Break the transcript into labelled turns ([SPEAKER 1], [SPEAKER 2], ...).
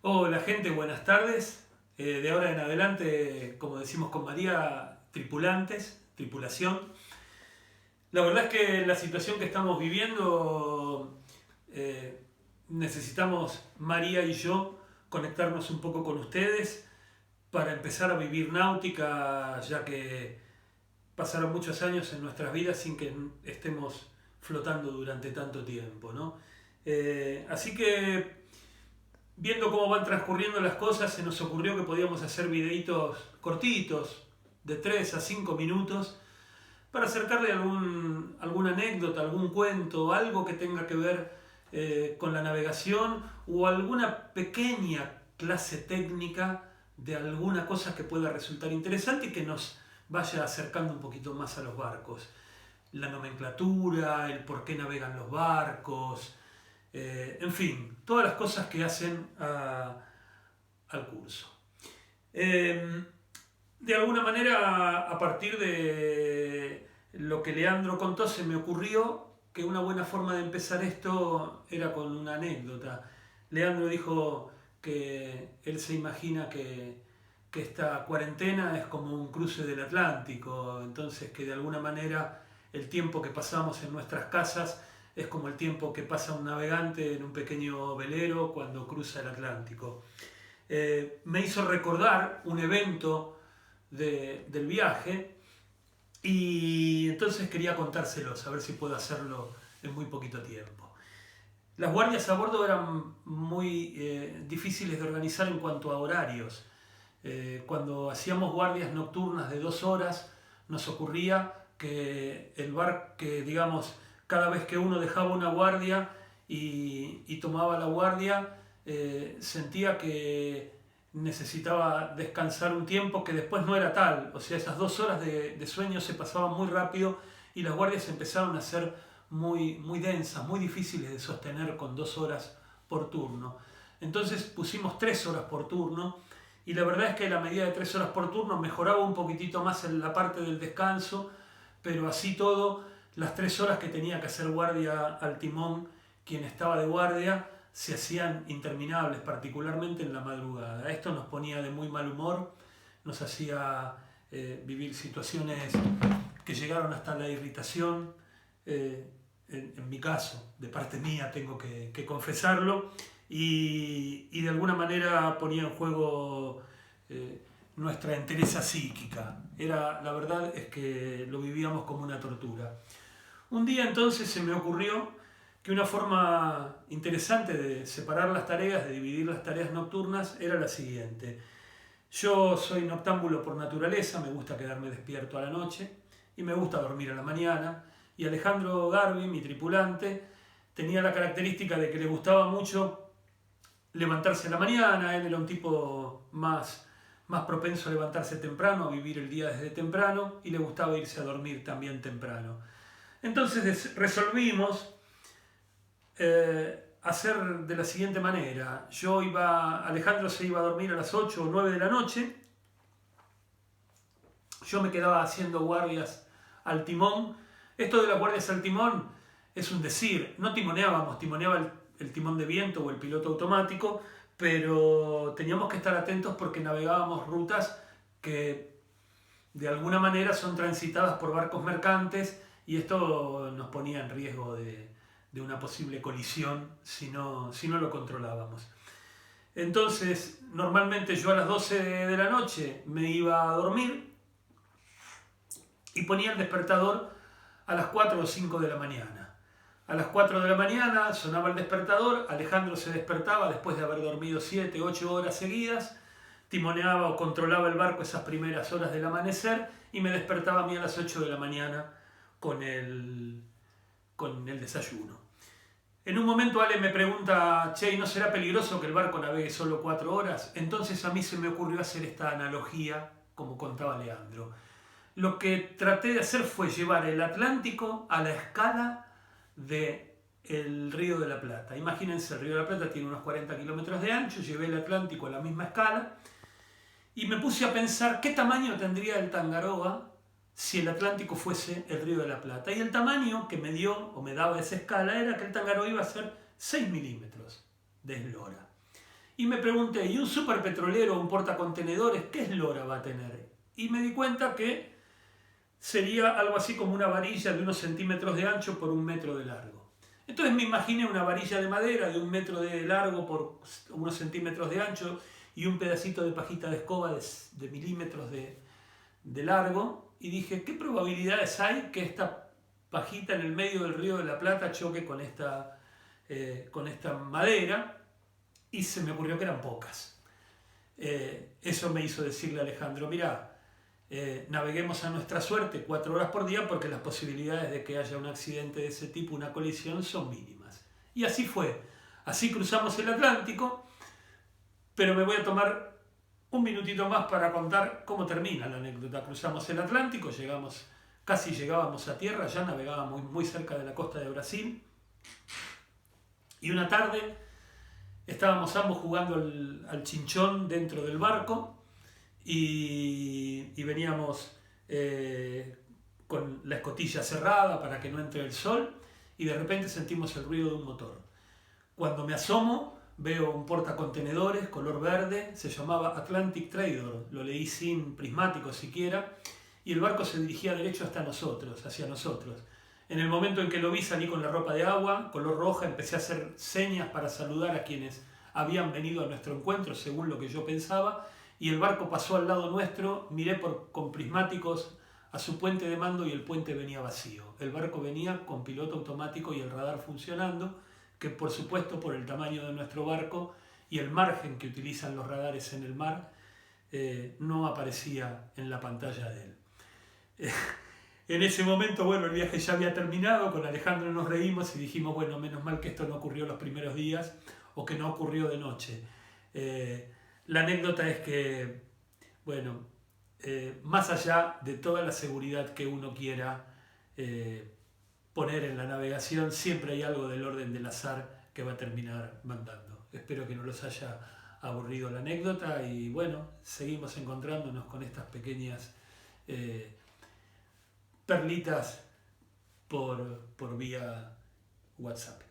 [SPEAKER 1] Hola gente, buenas tardes. De ahora en adelante, como decimos con María, tripulantes, tripulación. La verdad es que la situación que estamos viviendo, eh, necesitamos María y yo conectarnos un poco con ustedes para empezar a vivir náutica, ya que pasaron muchos años en nuestras vidas sin que estemos flotando durante tanto tiempo, ¿no? Así que viendo cómo van transcurriendo las cosas, se nos ocurrió que podíamos hacer videitos cortitos, de 3 a 5 minutos, para acercarle alguna anécdota, algún cuento, algo que tenga que ver con la navegación o alguna pequeña clase técnica de alguna cosa que pueda resultar interesante y que nos vaya acercando un poquito más a los barcos. La nomenclatura, el por qué navegan los barcos, en fin, todas las cosas que hacen al curso. Eh, de alguna manera, a partir de lo que Leandro contó, se me ocurrió que una buena forma de empezar esto era con una anécdota. Leandro dijo que él se imagina que esta cuarentena es como un cruce del Atlántico, entonces que de alguna manera el tiempo que pasamos en nuestras casas es como el tiempo que pasa un navegante en un pequeño velero cuando cruza el Atlántico. Me hizo recordar un evento del viaje y entonces quería contárselos, a ver si puedo hacerlo en muy poquito tiempo. Las guardias a bordo eran muy difíciles de organizar en cuanto a horarios. Cuando hacíamos guardias nocturnas de 2 horas, nos ocurría que el bar, que digamos, cada vez que uno dejaba una guardia y tomaba la guardia, sentía que necesitaba descansar un tiempo que después no era tal. O sea, esas 2 horas de sueño se pasaban muy rápido y las guardias empezaron a ser muy densas, muy difíciles de sostener con 2 horas por turno. Entonces pusimos 3 horas por turno y la verdad es que la medida de 3 horas por turno mejoraba un poquitito más en la parte del descanso, pero así todo, las 3 horas que tenía que hacer guardia al timón, quien estaba de guardia, se hacían interminables, particularmente en la madrugada. Esto nos ponía de muy mal humor, nos hacía vivir situaciones que llegaron hasta la irritación, en mi caso, de parte mía tengo que confesarlo, y de alguna manera ponía en juego nuestra entereza psíquica. La verdad es que lo vivíamos como una tortura. Un día entonces se me ocurrió que una forma interesante de separar las tareas, de dividir las tareas nocturnas, era la siguiente. Yo soy noctámbulo por naturaleza, me gusta quedarme despierto a la noche y me gusta dormir a la mañana. Y Alejandro Garbi, mi tripulante, tenía la característica de que le gustaba mucho levantarse a la mañana. Él era un tipo más propenso a levantarse temprano, a vivir el día desde temprano, y le gustaba irse a dormir también temprano. Entonces resolvimos hacer de la siguiente manera. Alejandro se iba a dormir a las 8 o 9 de la noche, yo me quedaba haciendo guardias al timón. Esto de las guardias al timón es un decir, no timoneábamos, timoneaba el timón de viento o el piloto automático, pero teníamos que estar atentos porque navegábamos rutas que de alguna manera son transitadas por barcos mercantes y esto nos ponía en riesgo de una posible colisión si no lo controlábamos. Entonces, normalmente yo a las 12 de la noche me iba a dormir y ponía el despertador a las 4 o 5 de la mañana. A las 4 de la mañana sonaba el despertador, Alejandro se despertaba después de haber dormido 7, 8 horas seguidas, timoneaba o controlaba el barco esas primeras horas del amanecer y me despertaba a mí a las 8 de la mañana con el desayuno. En un momento Ale me pregunta, che, ¿no será peligroso que el barco navegue solo 4 horas? Entonces a mí se me ocurrió hacer esta analogía, como contaba Leandro. Lo que traté de hacer fue llevar el Atlántico a la escala del Río de la Plata. Imagínense, el Río de la Plata tiene unos 40 kilómetros de ancho, llevé el Atlántico a la misma escala y me puse a pensar qué tamaño tendría el Tangaroa si el Atlántico fuese el Río de la Plata. Y el tamaño que me dio o me daba esa escala era que el Tangaroa iba a ser 6 milímetros de eslora. Y me pregunté, ¿y un superpetrolero, un portacontenedores, qué eslora va a tener? Y me di cuenta que sería algo así como una varilla de unos centímetros de ancho por 1 metro de largo. Entonces me imaginé una varilla de madera de 1 metro de largo por unos centímetros de ancho y un pedacito de pajita de escoba de milímetros de largo, y dije, ¿qué probabilidades hay que esta pajita en el medio del Río de la Plata choque con esta madera? Y se me ocurrió que eran pocas. Eso me hizo decirle a Alejandro, mira, naveguemos a nuestra suerte 4 horas por día porque las posibilidades de que haya un accidente de ese tipo, una colisión, son mínimas. Y así fue. Así cruzamos el Atlántico, pero me voy a tomar un minutito más para contar cómo termina la anécdota. Cruzamos el Atlántico, casi llegábamos a tierra, ya navegábamos muy cerca de la costa de Brasil, y una tarde estábamos ambos jugando al chinchón dentro del barco y veníamos con la escotilla cerrada para que no entre el sol, y de repente sentimos el ruido de un motor. Cuando me asomo veo un portacontenedores color verde, se llamaba Atlantic Trader, lo leí sin prismáticos siquiera, y el barco se dirigía derecho hacia nosotros. En el momento en que lo vi salí con la ropa de agua, color roja, empecé a hacer señas para saludar a quienes habían venido a nuestro encuentro, según lo que yo pensaba, y el barco pasó al lado nuestro, miré con prismáticos a su puente de mando y el puente venía vacío. El barco venía con piloto automático y el radar funcionando, que por supuesto por el tamaño de nuestro barco y el margen que utilizan los radares en el mar, no aparecía en la pantalla de él. En ese momento, bueno, el viaje ya había terminado, con Alejandro nos reímos y dijimos, bueno, menos mal que esto no ocurrió los primeros días o que no ocurrió de noche. La anécdota es que, bueno, más allá de toda la seguridad que uno quiera poner en la navegación, siempre hay algo del orden del azar que va a terminar mandando. Espero que no los haya aburrido la anécdota y bueno, seguimos encontrándonos con estas pequeñas perlitas por vía WhatsApp.